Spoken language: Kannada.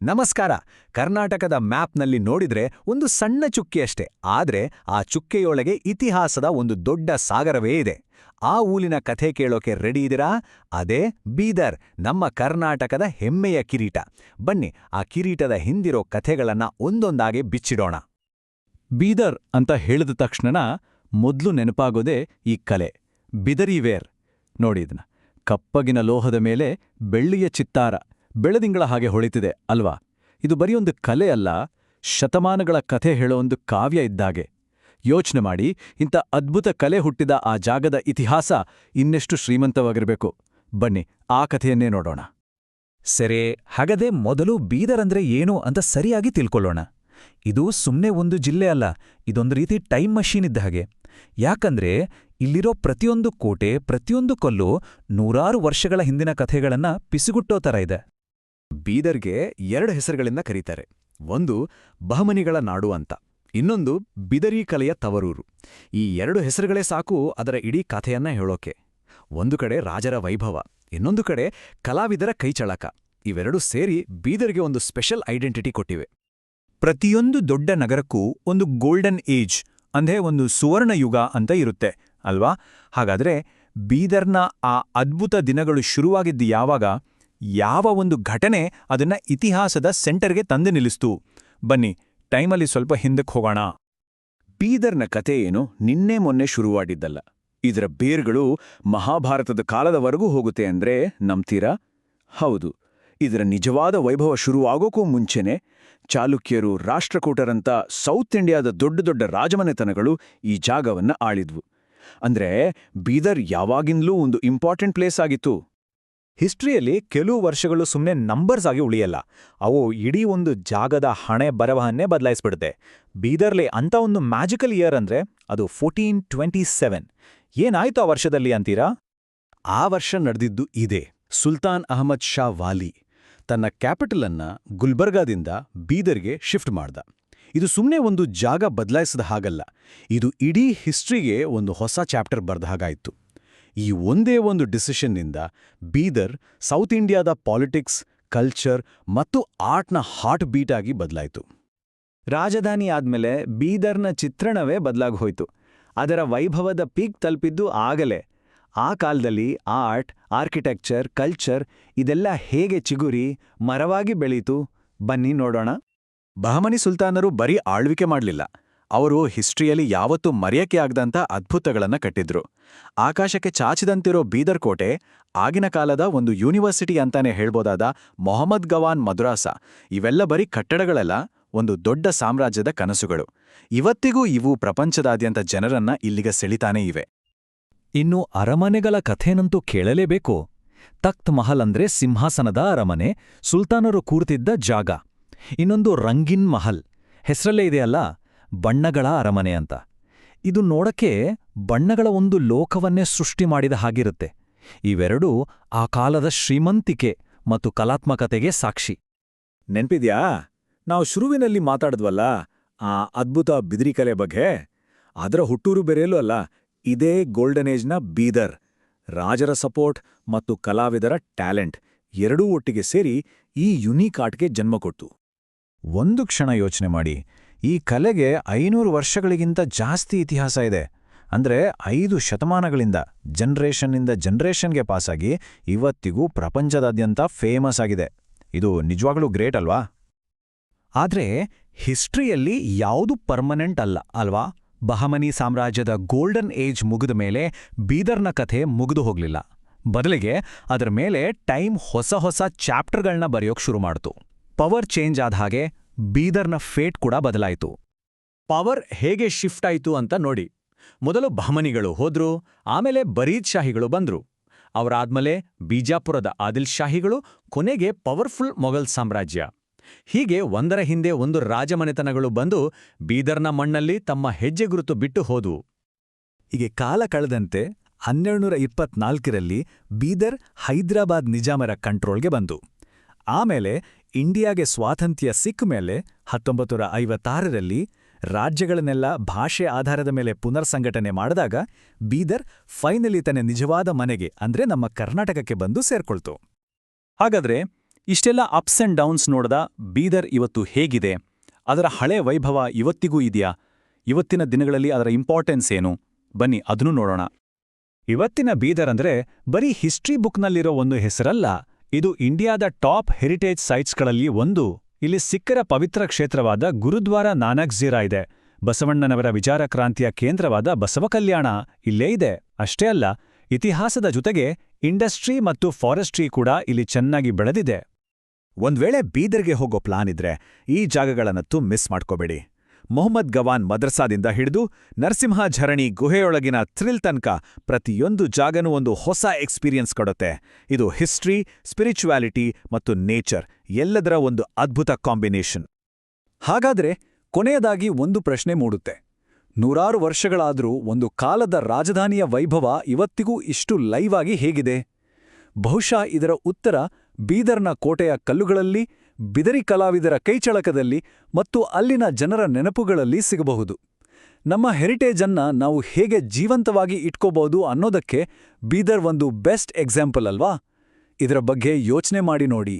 ನಮಸ್ಕಾರ. ಕರ್ನಾಟಕದ ಮ್ಯಾಪ್ನಲ್ಲಿ ನೋಡಿದ್ರೆ ಒಂದು ಸಣ್ಣ ಚುಕ್ಕೆಯಷ್ಟೇ, ಆದ್ರೆ ಆ ಚುಕ್ಕೆಯೊಳಗೆ ಇತಿಹಾಸದ ಒಂದು ದೊಡ್ಡ ಸಾಗರವೇ ಇದೆ. ಆ ಊಲಿನ ಕಥೆ ಕೇಳೋಕೆ ರೆಡಿ ಇದೀರಾ? ಅದೇ ಬೀದರ್, ನಮ್ಮ ಕರ್ನಾಟಕದ ಹೆಮ್ಮೆಯ ಕಿರೀಟ. ಬನ್ನಿ, ಆ ಕಿರೀಟದ ಹಿಂದಿರೋ ಕಥೆಗಳನ್ನ ಒಂದೊಂದಾಗಿ ಬಿಚ್ಚಿಡೋಣ. ಬೀದರ್ ಅಂತ ಹೇಳಿದ ತಕ್ಷಣ ಮೊದ್ಲು ನೆನಪಾಗೋದೇ ಈ ಕಲೆ, ಬಿದರಿವೇರ್. ನೋಡಿ ಇದನ್ನ, ಕಪ್ಪಗಿನ ಲೋಹದ ಮೇಲೆ ಬೆಳ್ಳಿಯ ಚಿತ್ತಾರ, ಬೆಳದಿಂಗಳ ಹಾಗೆ ಹೊಳಿತಿದೆ ಅಲ್ವಾ? ಇದು ಬರೀ ಕಲೆ ಅಲ್ಲ, ಶತಮಾನಗಳ ಕಥೆ ಹೇಳೋ ಒಂದು ಕಾವ್ಯ ಇದ್ದಾಗೆ. ಯೋಚನೆ ಮಾಡಿ, ಇಂಥ ಅದ್ಭುತ ಕಲೆ ಹುಟ್ಟಿದ ಆ ಜಾಗದ ಇತಿಹಾಸ ಇನ್ನೆಷ್ಟು ಶ್ರೀಮಂತವಾಗಿರಬೇಕು. ಬನ್ನಿ, ಆ ಕಥೆಯನ್ನೇ ನೋಡೋಣ. ಸರಿ, ಹಾಗದೆ ಮೊದಲು ಬೀದರ್ ಅಂದ್ರೆ ಏನು ಅಂತ ಸರಿಯಾಗಿ ತಿಳ್ಕೊಳ್ಳೋಣ. ಇದು ಸುಮ್ನೆ ಒಂದು ಜಿಲ್ಲೆ ಅಲ್ಲ, ಇದೊಂದು ರೀತಿ ಟೈಮ್ ಮಷೀನ್ ಇದ್ದ ಹಾಗೆ. ಯಾಕಂದ್ರೆ ಇಲ್ಲಿರೋ ಪ್ರತಿಯೊಂದು ಕೋಟೆ, ಪ್ರತಿಯೊಂದು ಕಲ್ಲು ನೂರಾರು ವರ್ಷಗಳ ಹಿಂದಿನ ಕಥೆಗಳನ್ನ ಪಿಸುಗುಟ್ಟೋ ಥರ ಇದೆ. ಬೀದರ್ಗೆ 2 ಹೆಸರುಗಳಿಂದ ಕರೀತಾರೆ. ಒಂದು ಬಹಮನಿಗಳ ನಾಡು ಅಂತ, ಇನ್ನೊಂದು ಬಿದರಿ ಕಲೆಯ ತವರೂರು. ಈ 2 ಹೆಸರುಗಳೇ ಸಾಕು ಅದರ ಇಡೀ ಕಥೆಯನ್ನ ಹೇಳೋಕೆ. ಒಂದು ಕಡೆ ರಾಜರ ವೈಭವ, ಇನ್ನೊಂದು ಕಡೆ ಕಲಾವಿದರ ಕೈಚಳಕ. ಇವೆರಡೂ ಸೇರಿ ಬೀದರ್ಗೆ ಒಂದು ಸ್ಪೆಷಲ್ ಐಡೆಂಟಿಟಿ ಕೊಟ್ಟಿವೆ. ಪ್ರತಿಯೊಂದು ದೊಡ್ಡ ನಗರಕ್ಕೂ ಒಂದು ಗೋಲ್ಡನ್ ಏಜ್, ಅಂದ್ರೆ ಒಂದು ಸುವರ್ಣ ಯುಗ ಅಂತ ಇರುತ್ತೆ ಅಲ್ವಾ? ಹಾಗಾದ್ರೆ ಬೀದರ್ನ ಆ ಅದ್ಭುತ ದಿನಗಳು ಶುರುವಾಗಿದ್ದು ಯಾವಾಗ? ಯಾವ ಒಂದು ಘಟನೆ ಅದನ್ನ ಇತಿಹಾಸದ ಸೆಂಟರ್ಗೆ ತಂದು ನಿಲ್ಲಿಸ್ತು? ಬನ್ನಿ, ಟೈಮಲ್ಲಿ ಸ್ವಲ್ಪ ಹಿಂದಕ್ಕೆ ಹೋಗೋಣ. ಬೀದರ್ನ ಕಥೆ ಏನು ನಿನ್ನೆ ಮೊನ್ನೆ ಶುರುವಾಡಿದ್ದಲ್ಲ. ಇದರ ಬೇರ್ಗಳು ಮಹಾಭಾರತದ ಕಾಲದವರೆಗೂ ಹೋಗುತ್ತೆ ಅಂದ್ರೆ ನಂಬ್ತೀರಾ? ಹೌದು. ಇದರ ನಿಜವಾದ ವೈಭವ ಶುರುವಾಗೋಕ್ಕೂ ಮುಂಚೆನೆ ಚಾಲುಕ್ಯರು, ರಾಷ್ಟ್ರಕೂಟರಂತ ಸೌತ್ ಇಂಡಿಯಾದ ದೊಡ್ಡ ದೊಡ್ಡ ರಾಜಮನೆತನಗಳು ಈ ಜಾಗವನ್ನ ಆಳಿದ್ವು. ಅಂದ್ರೆ ಬೀದರ್ ಯಾವಾಗಿಂದಲೂ ಒಂದು ಇಂಪಾರ್ಟೆಂಟ್ ಪ್ಲೇಸ್ ಆಗಿತ್ತು. ಹಿಸ್ಟ್ರಿಯಲ್ಲಿ ಕೆಲವು ವರ್ಷಗಳು ಸುಮ್ಮನೆ ನಂಬರ್ಸ್ ಆಗಿ ಉಳಿಯಲ್ಲ, ಅವು ಇಡೀ ಒಂದು ಜಾಗದ ಹಣೆ ಬರವನ್ನೇ ಬದಲಾಯಿಸ್ಬಿಡುತ್ತೆ. ಬೀದರ್ಲಿ ಅಂತ ಒಂದು ಮ್ಯಾಜಿಕಲ್ ಇಯರ್ ಅಂದ್ರೆ ಅದು 1427. ಏನಾಯ್ತು ಆ ವರ್ಷದಲ್ಲಿ ಅಂತೀರಾ? ಆ ವರ್ಷ ನಡೆದಿದ್ದು ಇದೇ. ಸುಲ್ತಾನ್ ಅಹಮದ್ ಶಾ ವಾಲಿ ತನ್ನ ಕ್ಯಾಪಿಟಲ್ ಅನ್ನ ಗುಲ್ಬರ್ಗಾದಿಂದ ಬೀದರ್ಗೆ ಶಿಫ್ಟ್ ಮಾಡ್ದ. ಇದು ಸುಮ್ಮನೆ ಒಂದು ಜಾಗ ಬದಲಾಯಿಸಿದ ಹಾಗಲ್ಲ, ಇದು ಇಡೀ ಹಿಸ್ಟ್ರಿಗೆ ಒಂದು ಹೊಸ ಚಾಪ್ಟರ್ ಬರೆದ ಹಾಗಾಯಿತು. ಈ ಒಂದೇ ಒಂದು ಡಿಸಿಷನ್ನಿಂದ ಬೀದರ್ ಸೌತ್ ಇಂಡಿಯಾದ ಪಾಲಿಟಿಕ್ಸ್, ಕಲ್ಚರ್ ಮತ್ತು ಆರ್ಟ್ನ ಹಾರ್ಟ್ ಬೀಟ್ ಆಗಿ ಬದಲಾಯಿತು. ರಾಜಧಾನಿ ಆದ್ಮೇಲೆ ಬೀದರ್ನ ಚಿತ್ರಣವೇ ಬದಲಾಗೋಯ್ತು. ಅದರ ವೈಭವದ ಪೀಕ್ ತಲುಪಿದ್ದು ಆಗಲೇ. ಆ ಕಾಲದಲ್ಲಿ ಆರ್ಟ್, ಆರ್ಕಿಟೆಕ್ಚರ್, ಕಲ್ಚರ್ ಇದೆಲ್ಲ ಹೇಗೆ ಚಿಗುರಿ ಮರವಾಗಿ ಬೆಳೀತು? ಬನ್ನಿ ನೋಡೋಣ. ಬಹಮನಿ ಸುಲ್ತಾನರು ಬರೀ ಆಳ್ವಿಕೆ ಮಾಡಲಿಲ್ಲ, ಅವರು ಹಿಸ್ಟ್ರಿಯಲ್ಲಿ ಯಾವತ್ತೂ ಮರೆಯಕ್ಕೆ ಆಗದಂಥ ಅದ್ಭುತಗಳನ್ನ ಕಟ್ಟಿದ್ರು. ಆಕಾಶಕ್ಕೆ ಚಾಚಿದಂತಿರೋ ಬೀದರ್ ಕೋಟೆ ಆಗಿನ ಕಾಲದ ಒಂದು ಯೂನಿವರ್ಸಿಟಿ ಅಂತಾನೆ ಹೇಳ್ಬೋದಾದ ಮೊಹಮ್ಮದ್ ಗವಾನ್ ಮದ್ರಾಸ, ಇವೆಲ್ಲ ಬರೀ ಕಟ್ಟಡಗಳಲ್ಲ, ಒಂದು ದೊಡ್ಡ ಸಾಮ್ರಾಜ್ಯದ ಕನಸುಗಳು. ಇವತ್ತಿಗೂ ಇವು ಪ್ರಪಂಚದಾದ್ಯಂತ ಜನರನ್ನ ಇಲ್ಲಿಗೆ ಸೆಳಿತಾನೇ ಇವೆ. ಇನ್ನು ಅರಮನೆಗಳ ಕಥೆನಂತೂ ಕೇಳಲೇಬೇಕು. ತಖ್ತ್ ಮಹಲ್ ಅಂದ್ರೆ ಸಿಂಹಾಸನದ ಅರಮನೆ, ಸುಲ್ತಾನರು ಕೂರ್ತಿದ್ದ ಜಾಗ. ಇನ್ನೊಂದು ರಂಗಿನ್ ಮಹಲ್, ಹೆಸರಲ್ಲೇ ಇದೆಯಲ್ಲ, ಬಣ್ಣಗಳ ಅರಮನೆ ಅಂತ. ಇದು ನೋಡಕ್ಕೆ ಬಣ್ಣಗಳ ಒಂದು ಲೋಕವನ್ನೇ ಸೃಷ್ಟಿ ಮಾಡಿದ ಹಾಗಿರುತ್ತೆ. ಇವೆರಡೂ ಆ ಕಾಲದ ಶ್ರೀಮಂತಿಕೆ ಮತ್ತು ಕಲಾತ್ಮಕತೆಗೆ ಸಾಕ್ಷಿ. ನೆನ್ಪಿದ್ಯಾ ನಾವು ಶುರುವಿನಲ್ಲಿ ಮಾತಾಡಿದ್ವಲ್ಲ ಆ ಅದ್ಭುತ ಬಿದಿರಿ ಕಲೆ ಬಗ್ಗೆ? ಅದರ ಹುಟ್ಟೂರು ಬೇರೆಯಲ್ಲೂ ಅಲ್ಲ, ಇದೇ ಗೋಲ್ಡನ್ ಏಜ್ನ ಬೀದರ್. ರಾಜರ ಸಪೋರ್ಟ್ ಮತ್ತು ಕಲಾವಿದರ ಟ್ಯಾಲೆಂಟ್ ಎರಡೂ ಒಟ್ಟಿಗೆ ಸೇರಿ ಈ ಯುನೀಕ್ ಆರ್ಟ್ಗೆ ಜನ್ಮ ಕೊಡ್ತು. ಒಂದು ಕ್ಷಣ ಯೋಚನೆ ಮಾಡಿ, ಈ ಕಲೆಗೆ 500 ವರ್ಷಗಳಿಗಿಂತ ಜಾಸ್ತಿ ಇತಿಹಾಸ ಇದೆ. ಅಂದ್ರೆ 5 ಶತಮಾನಗಳಿಂದ ಜನರೇಷನ್ನಿಂದ ಜನರೇಷನ್ಗೆ ಪಾಸಾಗಿ ಇವತ್ತಿಗೂ ಪ್ರಪಂಚದಾದ್ಯಂತ ಫೇಮಸ್ ಆಗಿದೆ. ಇದು ನಿಜವಾಗ್ಲೂ ಗ್ರೇಟ್ ಅಲ್ವಾ? ಆದ್ರೆ ಹಿಸ್ಟ್ರಿಯಲ್ಲಿ ಯಾವುದು ಪರ್ಮನೆಂಟ್ ಅಲ್ಲ ಅಲ್ವಾ? ಬಹಮನಿ ಸಾಮ್ರಾಜ್ಯದ ಗೋಲ್ಡನ್ ಏಜ್ ಮುಗಿದ ಮೇಲೆ ಬೀದರ್ನ ಕಥೆ ಮುಗಿದು ಹೋಗ್ಲಿಲ್ಲ. ಬದಲಿಗೆ ಅದರ ಮೇಲೆ ಟೈಮ್ ಹೊಸ ಹೊಸ ಚಾಪ್ಟರ್ಗಳನ್ನ ಬರೆಯೋಕ್ ಶುರು ಮಾಡ್ತು. ಪವರ್ ಚೇಂಜ್ ಆದ ಹಾಗೆ ಬೀದರ್ನ ಫೇಟ್ ಕೂಡ ಬದಲಾಯಿತು. ಪವರ್ ಹೇಗೆ ಶಿಫ್ಟ್ ಆಯಿತು ಅಂತ ನೋಡಿ. ಮೊದಲು ಬಹಮನಿಗಳು ಹೋದ್ರು, ಆಮೇಲೆ ಬರೀದ್ ಶಾಹಿಗಳು ಬಂದ್ರು. ಅವರಾದ್ಮೇಲೆ ಬಿಜಾಪುರದ ಆದಿಲ್ ಶಾಹಿಗಳು, ಕೊನೆಗೆ ಪವರ್ಫುಲ್ ಮೊಘಲ್ ಸಾಮ್ರಾಜ್ಯ. ಹೀಗೆ ಒಂದರ ಹಿಂದೆ ಒಂದು ರಾಜಮನೆತನಗಳು ಬಂದು ಬೀದರ್ನ ಮಣ್ಣಲ್ಲಿ ತಮ್ಮ ಹೆಜ್ಜೆ ಗುರುತು ಬಿಟ್ಟು ಹೋದವು. ಹೀಗೆ ಕಾಲ ಕಳೆದಂತೆ 1224ರಲ್ಲಿ ಬೀದರ್ ಹೈದರಾಬಾದ್ ನಿಜಾಮರ ಕಂಟ್ರೋಲ್ಗೆ ಬಂತು. ಆಮೇಲೆ ಇಂಡಿಯಾಗೆ ಸ್ವಾತಂತ್ರ್ಯ ಸಿಕ್ಕ ಮೇಲೆ 1956ರಲ್ಲಿ ರಾಜ್ಯಗಳನ್ನೆಲ್ಲ ಭಾಷೆ ಆಧಾರದ ಮೇಲೆ ಪುನರ್ಸಂಘಟನೆ ಮಾಡಿದಾಗ ಬೀದರ್ ಫೈನಲಿ ತನ್ನ ನಿಜವಾದ ಮನೆಗೆ ಅಂದ್ರೆ ನಮ್ಮ ಕರ್ನಾಟಕಕ್ಕೆ ಬಂದು ಸೇರ್ಕೊಳ್ತು. ಹಾಗಾದ್ರೆ ಇಷ್ಟೆಲ್ಲ ಅಪ್ಸ್ ಅಂಡ್ ಡೌನ್ಸ್ ನೋಡ್ದ ಬೀದರ್ ಇವತ್ತು ಹೇಗಿದೆ? ಅದರ ಹಳೆ ವೈಭವ ಇವತ್ತಿಗೂ ಇದೆಯಾ? ಇವತ್ತಿನ ದಿನಗಳಲ್ಲಿ ಅದರ ಇಂಪಾರ್ಟೆನ್ಸ್ ಏನು? ಬನ್ನಿ ಅದನ್ನೂ ನೋಡೋಣ. ಇವತ್ತಿನ ಬೀದರ್ ಅಂದ್ರೆ ಬರೀ ಹಿಸ್ಟ್ರಿ ಬುಕ್ನಲ್ಲಿರೋ ಒಂದು ಹೆಸರಲ್ಲ, ಇದು ಇಂಡಿಯಾದ ಟಾಪ್ ಹೆರಿಟೇಜ್ ಸೈಟ್ಸ್ಗಳಲ್ಲಿ ಒಂದು. ಇಲ್ಲಿ ಸಿಖ್ಖರ ಪವಿತ್ರ ಕ್ಷೇತ್ರವಾದ ಗುರುದ್ವಾರ ನಾನಕ್ ಝೀರಾ ಇದೆ. ಬಸವಣ್ಣನವರ ವಿಚಾರ ಕ್ರಾಂತಿಯ ಕೇಂದ್ರವಾದ ಬಸವ ಕಲ್ಯಾಣ ಇಲ್ಲೇ ಇದೆ. ಅಷ್ಟೇ ಅಲ್ಲ, ಇತಿಹಾಸದ ಜೊತೆಗೆ ಇಂಡಸ್ಟ್ರಿ ಮತ್ತು ಫಾರೆಸ್ಟ್ರಿ ಕೂಡ ಇಲ್ಲಿ ಚೆನ್ನಾಗಿ ಬೆಳೆದಿದೆ. ಒಂದ್ವೇಳೆ ಬೀದರ್ಗೆ ಹೋಗೋ ಪ್ಲಾನ್ ಇದ್ರೆ ಈ ಜಾಗಗಳನ್ನಂತೂ ಮಿಸ್ ಮಾಡ್ಕೋಬೇಡಿ. ಮೊಹಮ್ಮದ್ ಗವಾನ್ ಮದ್ರಸಾದಿಂದ ಹಿಡಿದು ನರಸಿಂಹಝರಣಿ ಗುಹೆಯೊಳಗಿನ ಥ್ರಿಲ್ ತನಕ ಪ್ರತಿಯೊಂದು ಜಾಗನೂ ಒಂದು ಹೊಸ ಎಕ್ಸ್ಪೀರಿಯನ್ಸ್ ಕೊಡುತ್ತೆ. ಇದು ಹಿಸ್ಟ್ರಿ, ಸ್ಪಿರಿಚುವಾಲಿಟಿ ಮತ್ತು ನೇಚರ್ ಎಲ್ಲದರ ಒಂದು ಅದ್ಭುತ ಕಾಂಬಿನೇಷನ್. ಹಾಗಾದ್ರೆ ಕೊನೆಯದಾಗಿ ಒಂದು ಪ್ರಶ್ನೆ ಮೂಡುತ್ತೆ. 100 ವರ್ಷಗಳಾದ್ರೂ ಒಂದು ಕಾಲದ ರಾಜಧಾನಿಯ ವೈಭವ ಇವತ್ತಿಗೂ ಇಷ್ಟು ಲೈವ್ ಆಗಿ ಹೇಗಿದೆ? ಬಹುಶಃ ಇದರ ಉತ್ತರ ಬೀದರ್ನ ಕೋಟೆಯ ಕಲ್ಲುಗಳಲ್ಲಿ, ಬಿದರಿ ಕಲಾವಿದರ ಕೈಚಳಕದಲ್ಲಿ ಮತ್ತು ಅಲ್ಲಿನ ಜನರ ನೆನಪುಗಳಲ್ಲಿ ಸಿಗಬಹುದು. ನಮ್ಮ ಹೆರಿಟೇಜನ್ನ ನಾವು ಹೇಗೆ ಜೀವಂತವಾಗಿ ಇಟ್ಕೋಬಹುದು ಅನ್ನೋದಕ್ಕೆ ಬೀದರ್ ಒಂದು ಬೆಸ್ಟ್ ಎಕ್ಸಾಂಪಲ್ ಅಲ್ವಾ? ಇದರ ಬಗ್ಗೆ ಯೋಚನೆ ಮಾಡಿ ನೋಡಿ.